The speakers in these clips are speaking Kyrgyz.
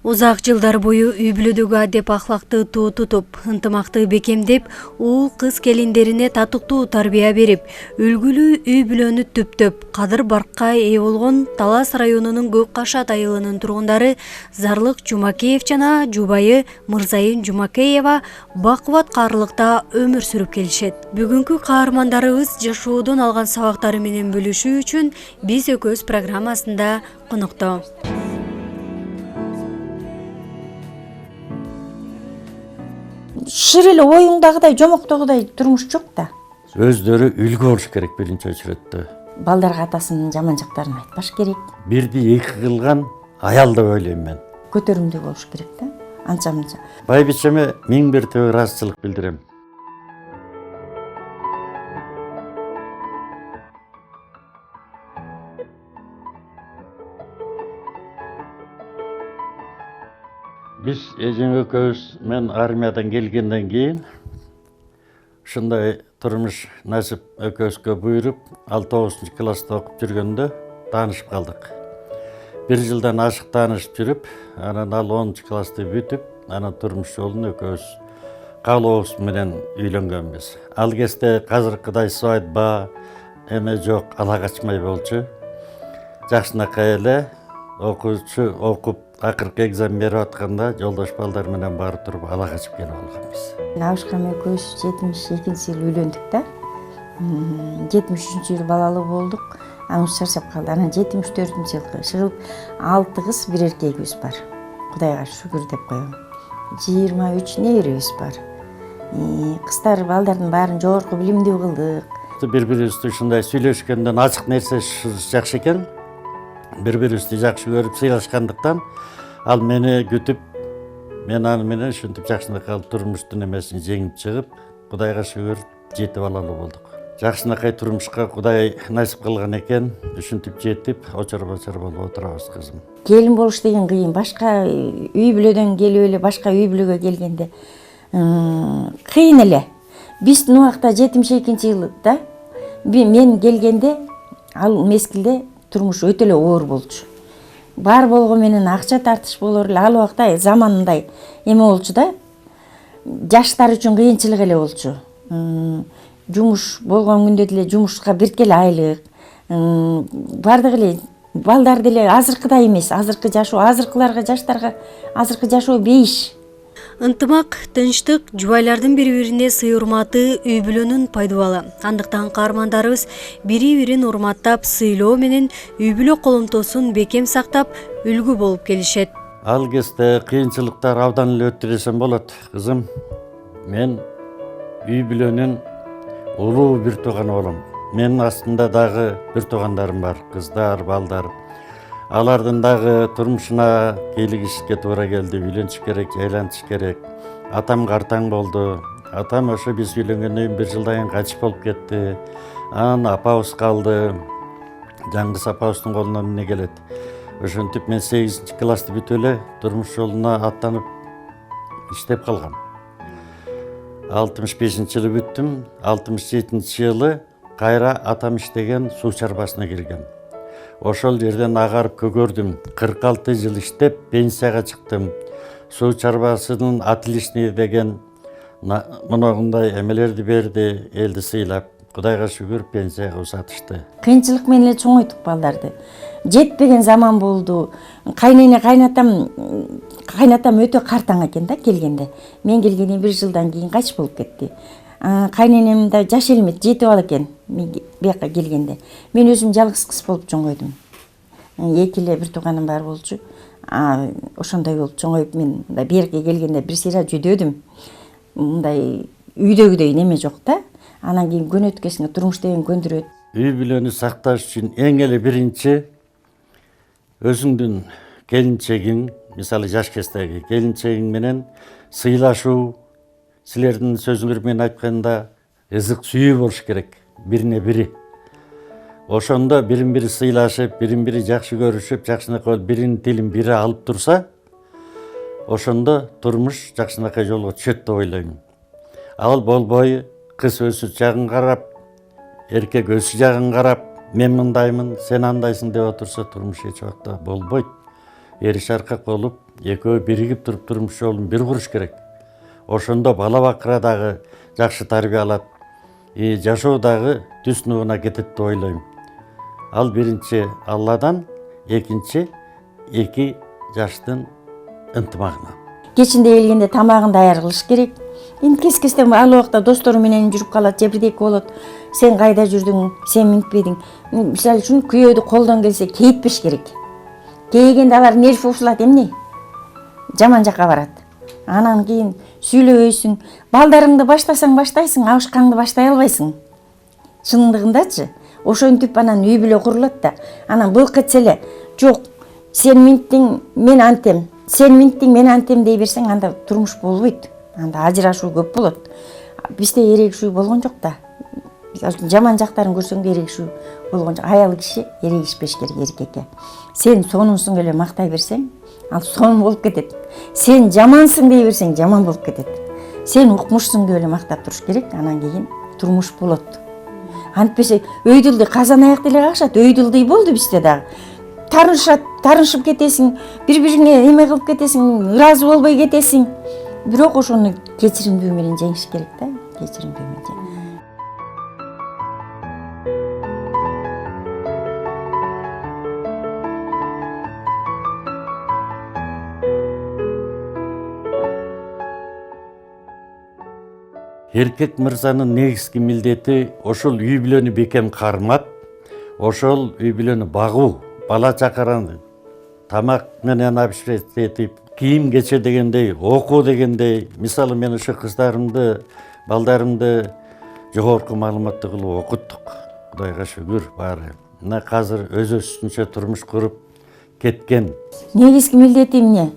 Узак жылдар бою үй бүлөдөгү адеп ахлакты туу тутуп, ынтымакты бекемдеп, уул кыз келиндерине татыктуу тарбия берип, үлгүлүү үй бүлөнү түптөп, кадыр баркка ээ болгон Талас районунун Көк Кашат айылынын тургундары Зарлык Жумакеев жана жубайы Мырзайын Жумакеева бакубат каарлыкта өмүр сүрүп келишет. Бүгүнкү каармандарыбыз жашоодон алган сабактары менен бөлүшүү үчүн биз экөөбүз программасында конокто. Шыр эле оюңдагыдай, жомоктогудай турмуш жок да. Өздөрү үлгү болуш керек биринчи очередте. Балдарга атасынын жаман жактарын айтпаш керек. Бирди эки кылган аял деп ойлойм мен. Көтөрүмдүү болуш керек да. Анча-мынча. Байбичеме миң бир түбө ыраазычылык билдирем. Биз эжең экөөбүз мен армиядан келгенден кийин ушундай турмуш насип экөөбүзгө буйруп 6-9 класста окуп жүргөндө таанышып калдык. Бир жылдан ашык таанышып жүрүп, анан ал 10 классты бүтүп, анан турмуш жолун экөөбүз каалообуз менен үйлөнгөнбүз. Ал кезде казыркыдай свадьба эме жок, ала качмай болчу. Жакшынакай эле окуп акыркы экзамен берип атканда жолдош балдар менен барып туруп ала качып келип алганбыз. Абышкам экөөбүз 72-жылы үйлөндүк да. 73-жылы балалуу болдук. Анан чарчап калды. Анан 74-жылы чыгып 6 кыз, 1 эркегибиз бар. Кудайга шүгүр деп коем. 23 неберебиз бар. Кыздар балдардын баарын жогорку билимдүү кылдык. Бири-бирибизди ушундай сүйлөшкөндөн ачык нерсе жакшы экен. Бири-бирибизди жакшы көрүп сыйлашкандыктан ал мени күтүп, мен аны менен ушинтип жакшынакай турмуштун эмесин жеңип чыгып, Кудайга шүгүр 7 балалуу болдук. Жакшынакай турмушка Кудай насип кылган экен, ушинтип жетип, очор-бочор болуп отурабыз кызым. Келин болуш деген кыйын. Башка үй бүлөдөн келип эле башка үй бүлөгө келгенде кыйын эле. Биздин убакта 72-жылда мен келгенде ал мезгилде турмуш өтө эле оор болчу. Бар болгон менен акча тартыш болор эле. Ал убакта заманындай эме болчу да. Жаштар үчүн кыйынчылык эле болчу. Жумуш болгон күндө деле жумушка биркеле айлык. Бардык эле балдар деле азыркыдай эмес. Азыркы жашоо, азыркыларга, жаштарга азыркы жашоо бейиш. Ынтымак, тынчтык, жубайлардын бири-бирине сый урматы үй бүлөнүн пайдубалы. Андыктан каармандарыбыз бири-бирин урматтап, сыйлоо менен үй бүлө коломтосун бекем сактап, үлгү болуп келишет. Ал кезде кыйынчылыктар абдан эле өттү десем болот. Кызым, мен үй бүлөнүн улуу бир тууганы болом. Менин астында дагы бир туугандарым бар, кыздар, балдар. Алардын дагы турмушуна кийлигишке туура келди, үйлөнүш керек, жайлантыш керек. Атам картаң болду. Атам ошо биз үйлөнгөндөн кийин 1 жылдан кийин качып болуп кетти. Анан апабыз калды. Жаңгыз апабыздын колунан эмне келет. Ошентип мен 8 классты бүтүп эле турмуш жолуна аттанып иштеп калгам. 65-жылы бүттүм. 67-жылы кайра атам иштеген суу чарбасына киргем. Ошол жерден агарып көгөрдүм. 46 жыл иштеп пенсияга чыктым. Суу чарбасынын отличный деген моногундай эмелерди берди, элди сыйлап. Кудайга шүгүр пенсияга узатышты. Кыйынчылык менен эле чоңойтук балдарды. Жетпеген заман болду. Кайнатам өтө картаң экен да келгенде. Мен келгенден 1 жылдан кийин качып болуп кетти. Кайненем да жаш элмет, жетип ал экен мен бияка келгенде. Мен өзүм жалгыз кыз болуп чоңойдум. Эки эле бир тууганым бар болчу. Ошондой болуп чоңоюп мен берке келгенде бир сыйра жүдөдүм. Мындай үйдөгүдөй неме жок да. Анан кийин күн өткөсүнө турмуш деген көндүрөт. Үй бүлөнү сакташ үчүн эң эле биринчи өзүңдүн келинчегиң, мисалы жаш кездеги келинчегиң менен сыйлашуу, силердин сөзүңөр менен айтканда ызык сүйүү болуш керек, бирине бири. Ошондо бирин-бири сыйлашып, бирин-бири жакшы көрүшүп, жакшынакай биринин тилин бири алып турса, ошондо турмуш жакшынакай жолго түшөт деп ойлойм. Ал болбой, кыз өз жагын карап, эркек өз жагын карап, мен мындаймын, сен андайсың деп отурса турмуш эч убакта болбойт. Эри шаркак болуп экөө биригип туруп турмуш жолун бир куруш керек. Ошондо бала бакыра дагы жакшы тарбия алат, жашоо дагы түз нугуна кетет деп ойлойм. Ал биринчи Алладан, экинчи эки жаштын ынтымагынан. Кечинде келгенде тамагын даяр кылыш керек. Эми кес-кестен ал убакта достору менен жүрүп калат, же бирдеке болот. Сен кайда жүрдүң, сен минтпедиң. Мисалы үчүн күйөөдү колдон келсе кейитпеш керек. Кейигенде алар нерв ушулат эмне? Жаман жакка барат. Анан кийин сүйлөбөйсүң. Балдарыңды баштасаң баштайсың, абышкаңды баштай албайсың. Чындыгындачы, ошентип анан үй бүлө курулат да. Анан былк этсе эле, жок, сен минттиң, мен антем. Сен минттиң, мен антем дей берсең, анда турмуш болбойт. Анда ажырашуу көп болот. Бизде эрегишүү болгон жок да. Жаман жактарын көрсөң да эрегишүү болгон жок. Аял киши эрегишпеш керек эркекке. Сен сонунсуң эле мактай берсең, ал сонун болуп кетет. Сен жамансың дей берсең, жаман болуп кетет. Сен укмушсуң деп эле мактап туруш керек, анан кийин турмуш болот. Антпесе өйдүлдү казан аяк деле кагышат, өйдүлдүй болду бизде дагы. Тарынышып кетесиң, бири-бириңе эме кылып кетесиң, ыраазы болбой кетесиң. Бирок ошону кечиримдүү менен жеңиш керек да, кечиримдүү менен. Эркек мырзанын негизги милдети ошол үй бүлөнү бекем кармап, ошол үй бүлөнү багуу, бала чакараны тамак менен обеспечить, кийим кече дегендей, окуу дегендей. Мисалы мен ушу кыздарымды, балдарымды жогорку маалыматтуу кылып окуттук. Кудайга шүгүр баары. Мына азыр өз өсүнчө турмуш куруп кеткен. Негизги милдети эмне?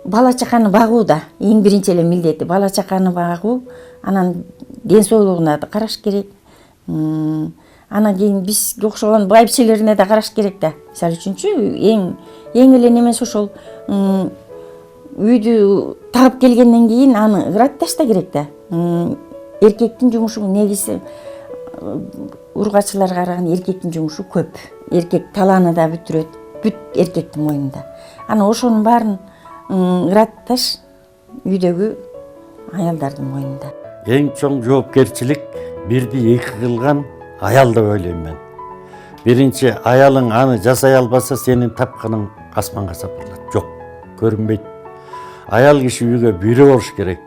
Бала чаканы багуу да. Эң биринчи эле милдети бала чаканы багуу, анан ден соолугуна да караш керек. Анан кийин бизге окшогон байбичелерине да караш керек да. Мисалы үчүнчү эң эле немеси ошол үйдү таап келгенден кийин аны ырат ташта керек да. Эркектин жумушу негизи ургачыларга караганда эркектин жумушу көп. Эркек талааны да бүтүрөт, бүт эркектин мойнунда. Анан ошонун баарын ыратташ үйдөгү аялдардын мойнунда. Эң чоң жоопкерчилик бирди эки кылган аял деп ойлойм мен. Биринчи, аялың аны жасай албаса, сенин тапканың асманга сапырылат. Жок, көрүнбөйт. Аял киши үйгө бүрө болуш керек.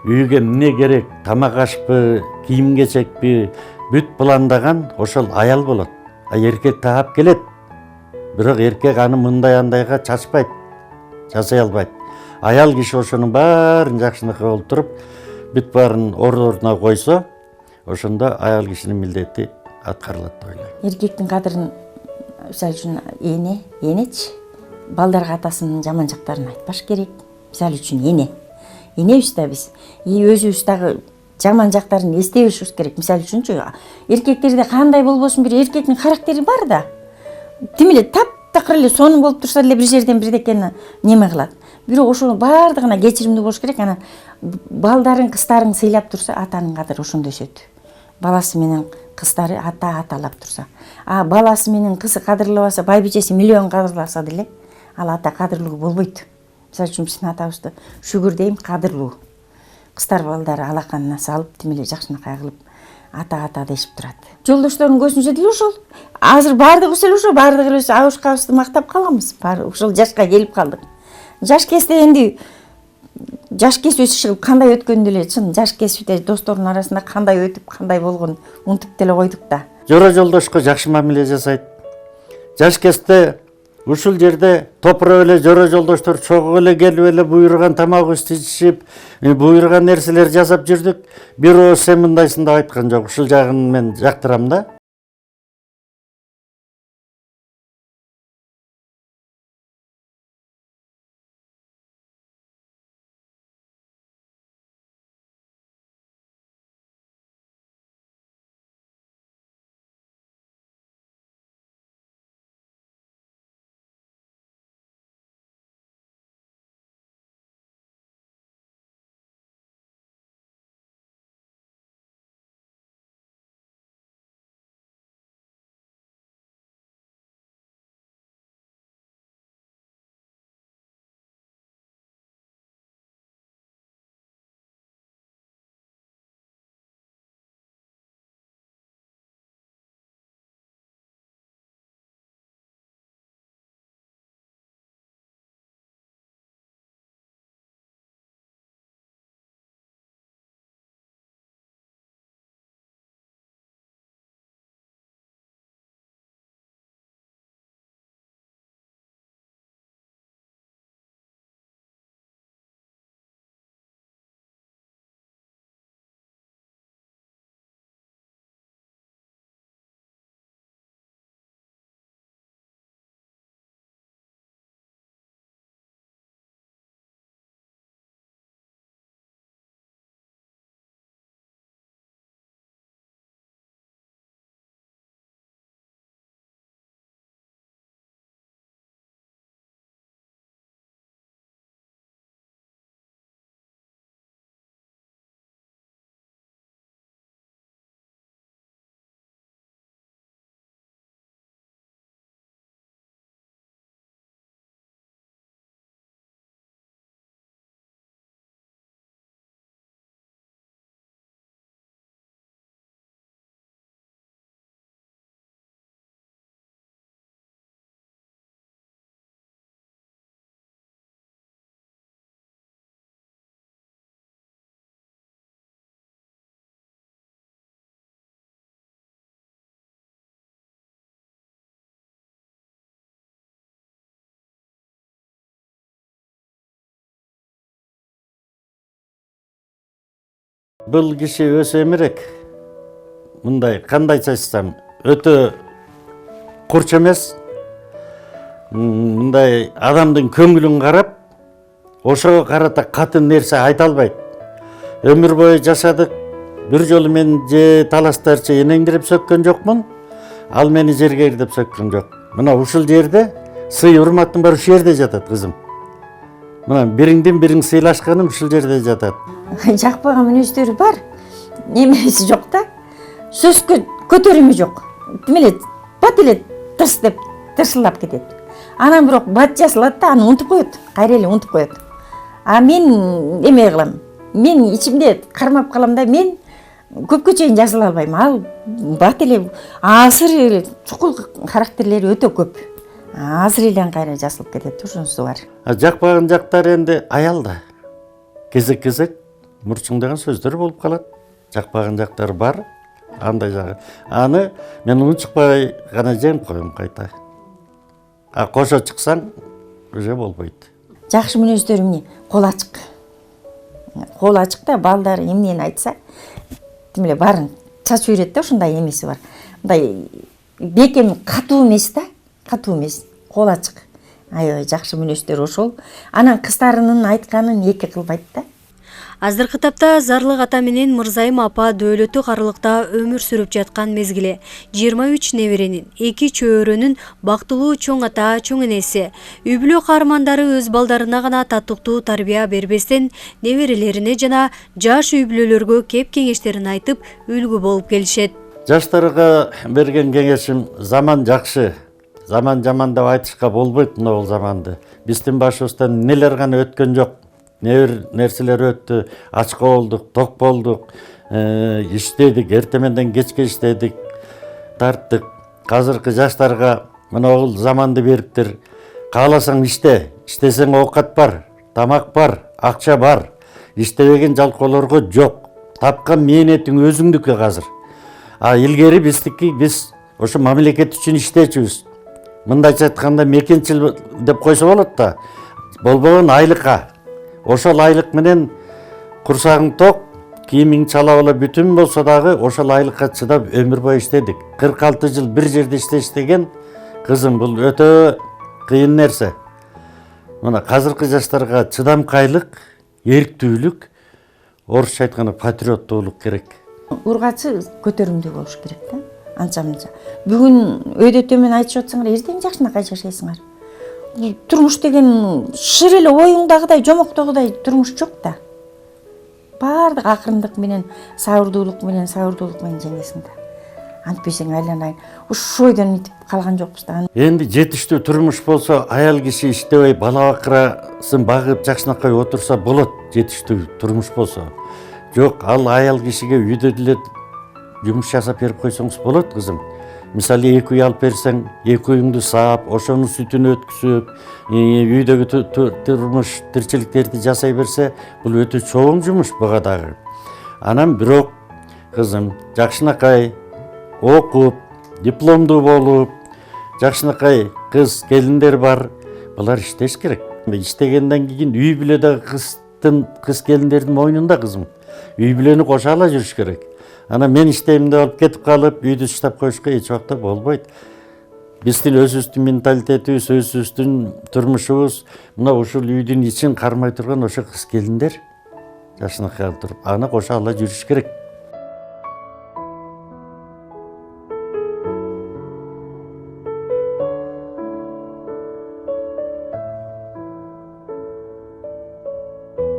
Үйгө эмне керек, тамак ашпы, кийим кечекпи, бүт пландаган ошол аял болот. Эркек таап келет. Бирок эркек аны мындай андайга чачпайт, жасай албайт. Аял киши ошонун баарын жакшынакай болуп туруп, бүт баарын ордуна койсо, ошондо аял кишинин милдети аткарылат деп ойлойм. Эркектин кадырын, мисалы үчүн энечи, балдарга атасынын жаман жактарын айтпаш керек. Мисалы үчүн энебиз да биз. Өзүбүз дагы жаман жактарын эстебешибиз керек. Мисалы үчүнчү, эркектерде кандай болбосун бир эркектин характери бар да. Тим эле таптакыр эле сонун болуп турса деле бир жерден бирдекени неме кылат. Бирок ошонун баардыгына кечиримдүү болуш керек. Анан балдарын, кыздарын сыйлап турса, атанын кадыры ошондо өсөт. Баласы менен кыздары аталап турса. Баласы менен кызы кадырлабаса, байбичеси миллион кадырласа деле, ал ата кадырлуу болбойт. Мисалы үчүн биздин атабызды шүгүр дейм, кадырлуу. Кыздар балдары алаканына салып, тим эле жакшынакай кылып ата дешип турат. Жолдоштордун көзүнчө деле ошол. Азыр баардыгыбыз эле ошо, баардыгыбыз абышкабызды мактап калганбыз. Ошол жашка келип калдык. Жаш кезде энди жаш кесип кандай өткөн деле чын, жаш кесипте достордун арасында кандай өтүп, кандай болгон унутуп деле койдук да. Жора жолдошко жакшы мамиле жасайт. Жаш кезде ушул жерде топуроп эле жора жолдоштор чогуу эле келип эле буйруган тамагыбызды ичишип, буйруган нерселер жасап жүрдүк. Бир ооз сен мындайсың деп айткан жок. Ушул жагын мен жактырам да. Бул киши өсө эмерек. Мындай кандайча айтсам, өтө курч эмес. Мындай адамдын көңүлүн карап, ошого карата катын нерсе айта албайт. Өмүр бою жашадык. Бир жолу мен же талаштарчы энеңдирип сөккөн жокмун, ал мени жерге ирдеп сөккөн жок. Мына ушул жерде сый урматтын баары ушул жерде жатат, кызым. Мына бириңдин бириң сыйлашканың ушул жерде жатат. Жакпаган мүнөздөрү бар. Немеси жок да. Сөзгө көтөрүмү жок. Демеле бат эле тырс деп тырсылдап кетет. Анан бирок бат жасалат да, аны унутуп коет. Кайра эле унутуп коет. А мен эме кылам. Мен ичимде кармап калам да, мен көпкө чейин жазыла албайм. Ал бат эле азыр эле чукул характерлери өтө көп. Азыр эле кайра жазылып кетет, ошонусу бар. Жакпаган жактары энди аялда. Кезек-кезек мурчуңдаган сөздөр болуп калат. Жакпаган жактары бар. Андай жагы. Аны мен унчукпай гана жем коем кайта. А кошо чыксаң, уже болбойт. Жакшы мүнөздөрү эмне? Кол ачык. Кол ачык да, балдары эмнени айтса, демеле баарын чачып берет да, ушундай эмеси бар. Мындай бекем катуу эмес да, катуу эмес. Кол ачык. Аябай жакшы мүнөздөр ошол. Анан кыздарынын айтканын эки кылбайт да. Азыркы тапта Зарлык ата менен Мырзайым апа дөөлөттүк аралыкта өмүр сүрүп жаткан мезгиле 23 неберенин, 2 чөөрөнүн бактылуу чоң ата, чоң энеси, үй бүлө каармандары өз балдарына гана татыктуу тарбия бербестен неберелерине жана жаш үй бүлөлөргө кеп кеңештерин айтып үлгү болуп келишет. Жаштарга берген кеңешим: заман жакшы, заман жаман деп айтышка болбойт. Мына бул заманды биздин башыбыздан нелер гана өткөн жок. Небір нерселер өтті, ачка болдук, ток болдук, иштедик, эртеменден кечке иштедик, тарттык. Азыркы жаштарга мына бул заманды бериптир. Кааласаң иште, иштесең оокат бар, тамак бар, акча бар. Иштебеген жалкоолорго жок. Тапкан мээнетиң өзүңдүкү азыр. А илгери биздики, биз ошо мамлекет үчүн иштечүбүз. Мындайча айтканда мекенчил деп койсо болот да. Болбогон айлыкка. Ошол айлык менен курсагың ток, кийимиң чала бала бүтүн болсо дагы ошол айлыкка чыдап өмүр бою иштедик. 46 жыл бир жерде иштеген кызым, бул өтө кыйын нерсе. Мына азыркы жаштарга чыдамкайлык, эрктүүлүк, орусча айтканда патриоттуулук керек. Ургачы көтөрүмдүү болуш керек да. Анча-мынча. Бүгүн өйдө төмөн айтышып атсаңар, эртең жакшынакай жашайсыңар. Турмуш деген шыр эле оюңдагыдай, жомоктогудай турмуш жок да. Баардык акырындык менен, сабырдуулук менен жеңесиң да. Антпесең айланайын. Ушул ойдон митип калган жокпуз да. Энди жетиштүү турмуш болсо, аял киши иштебей, бала бакырасын багып, жакшынакай отурса болот, жетиштүү турмуш болсо. Жок, ал аял кишиге үйдө деле жумуш жасап берип койсоңуз болот, кызым. Мисалы 2 үй алып берсең, 2 үйүңдү саап, ошонун сүтүн өткүзүп, үйдөгү турмуш тирчиликтерди жасай берсе, бул өтө чоң жумуш буга дагы. Анан бирок, кызым, жакшынакай окуп, дипломдуу болуп, жакшынакай кыз келиндер бар, булар иштеш керек. Иштегенден кийин үй бүлөдөгү кыз келиндердин мойнунда, кызым. Үй бүлөнү кошо ала жүрүш керек. Ана мен иштейм деп алып кетип калып, үйдү таштап коюшка эч убакта болбойт. Биздин өзүбүздүн менталитетибиз, өзүбүздүн турмушубуз, мына ушул үйдүн ичин кармай турган ошо кыз келиндер жакшынакай туруп, аны кошо ала жүрүш керек.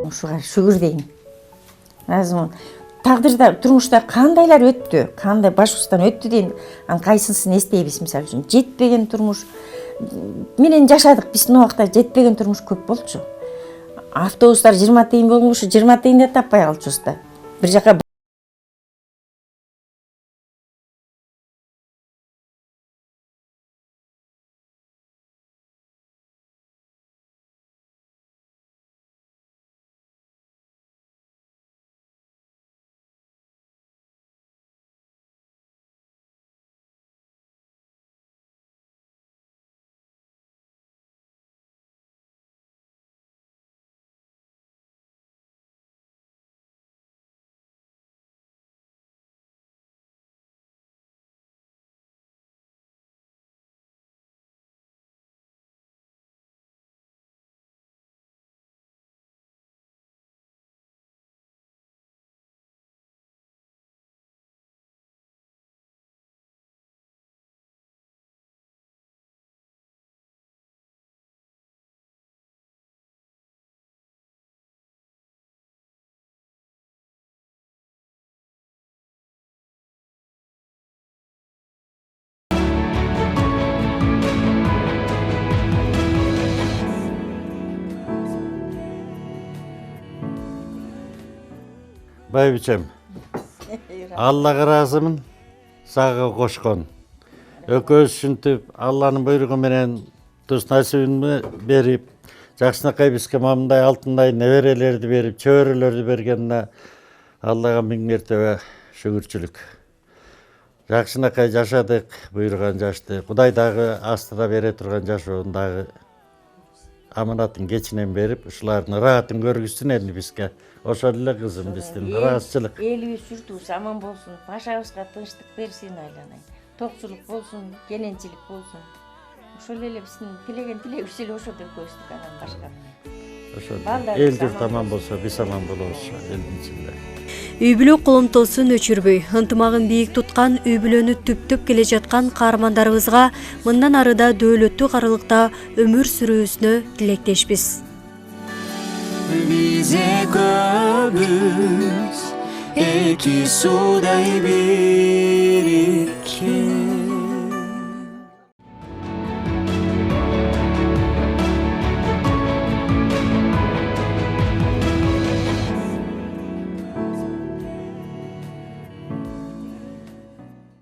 Ушуга шүгүр дейм. Азыр тагдырда, турмушта кандайлар өттү, кандай башыбыздан өттү дейм, анын кайсысын эстейбиз, мисалы үчүн. Жетпеген турмуш менен жашадык, биздин убакта жетпеген турмуш көп болчу. Автобустар 20 тыйын болгушу, 20 тыйын да таппай калчубуз да. Бир жака байбичем, Аллага ыраазымын, сага кошкон. Экөөбүз ушинтип Алланын буйругу менен туз насибин берип, жакшынакай бизге мындай алтындай неберелерди берип, чөбөрөлөрдү бергенине Аллага миң мертебе шүгүрчүлүк. Жакшынакай жашадык, буйруган жашты. Кудай дагы астыда бере турган жашоонун дагы аманатын кечинен берип, ушулардын ыраатын көргүзсүн эле бизге. Ошол эле кызым биздин ыраазычылык. Элибиз журтубуз аман болсун, башабызга тынчтык берсин айланайын. Токчулук болсун, кененчилик болсун. Ошол эле биздин тилеген тилегибиз эле ошол экөөбүздүк, анан башка. Ошол эл журт аман болсо, биз аман болобуз элдин ичинде. Үй бүлө коломтосун өчүрбөй, ынтымагын бийик туткан, үй бүлөнү түптөп келе жаткан каармандарыбызга мындан арыда дөөлөттүү карылыкта өмүр сүрүүсүнө тилектешпиз. Биз экөөбүз эки суудай бириккен.